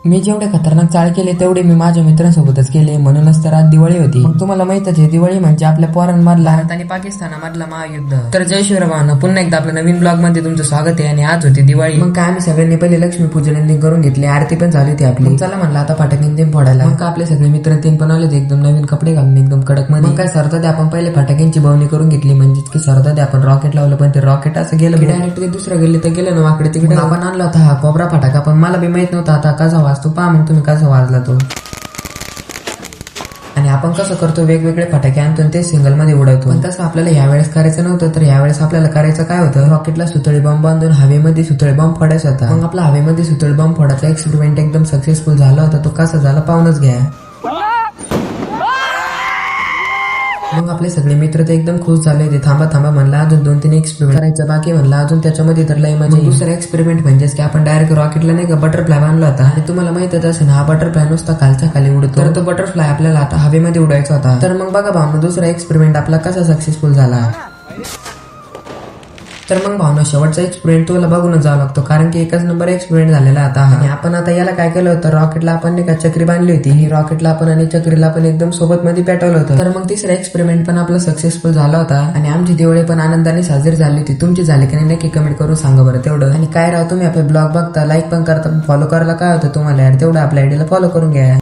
मी जेवढे खतरनाक चाळ केले तेवढे मी माझ्या मित्रांसोबतच केले, म्हणूनच तर आज दिवाळी होती. मग तुम्हाला माहितच आहे दिवाळी म्हणजे आपल्या पोरांमधला भारत आणि पाकिस्तानामधला महायुद्ध. तर जय शिवराम, पुन्हा एकदा आपल्या नवीन ब्लॉग मध्ये तुमचं स्वागत आहे. आणि आज होती दिवाळी. मग काय आम्ही सगळ्यांनी पहिले लक्ष्मीपूजन करून घेतली, आरती पण झाली होती आपली. चला म्हणलं आता फटाक्यांचे फोडायला. मग आपले सगळे मित्र तीन पण आले एकदम नवीन कपडे घालून एकदम कडक मध्ये. मग काय सरतात आपण पहिले फटाक्यांची बवणी करून घेतली, म्हणजेच की सरतात आपण रॉकेट लावलं, पण ते रॉकेट असं गेलं डायरेक्ट दुसरं गेले तर गेलं ना वाकडे तिकडे. आपण आणला होता हा कोबरा फटाका, पण मला बी माहित नव्हता आता कसा वाजतो. पहा मग तुम्ही कसा वाजला तो. आणि आपण कसं करतो, वेगवेगळे फटाके आणतो ते सिंगल मध्ये उडवतो. पण तसं आपल्याला यावेळेस करायचं नव्हतं. तर यावेळेस आपल्याला करायचं काय होतं, रॉकेटला सुतळी बॉम्ब बांधून हवेमध्ये सुतळी बॉम्ब फोडायचा होता. मग आपला हवेमध्ये सुतळी बॉम्ब फोडायचा एक्सपेरिमेंट एकदम सक्सेसफुल झाला होता. तो कसा झाला पाहूनच घ्या. मग आपले सगळे मित्र तर एकदम खुश झाले होते. थांबा म्हणला अजून 2-3 एक्सपेरिमेंट करायचं बाकी. म्हणला अजून त्याच्यामध्ये तर लय मजा. दुसरा एक्सपेरिमेंट म्हणजेच की आपण डायरेक्ट रॉकेटला नाही का बटरफ्लाय बांधला होता. आणि तुम्हाला माहितच असेल हा बटरफ्लाय नुसता खालच्या खाली उडतो. तर तो बटरफ्लाय आपल्याला आता हवेमध्ये उडायचा होता. तर मग बघा भावना दुसरा एक्सपेरिमेंट आपला कसा सक्सेसफुल झाला. तर मग भावना शेवटचा एक्सपेरिमेंट तुला बघूनच जावं लागतो, कारण की एकच नंबर एक्सपेरिमेंट झालेला आता. आणि आपण आता याला काय केलं होतं, रॉकेटला आपण नाही का चक्री बांधली होती. ही रॉकेटला आपण आणि चक्रीला पण एकदम सोबत मध्ये पेटवलं होतं. तर मग तिसरा एक्सपेरिमेंट पण आपला सक्सेसफुल झाला होता. आणि आमची दिवाळी पण आनंदाने साजरी झाली होती. तुमची झाली की नाही नक्की कमेंट करून सांगा बरं तेवढं. आणि काय राव तुम्ही आपले ब्लॉग बघता, लाईक पण करता, फॉलो करायला काय होतं तुम्हाला यार, तेवढं आपल्या आयडीला फॉलो करून घ्या.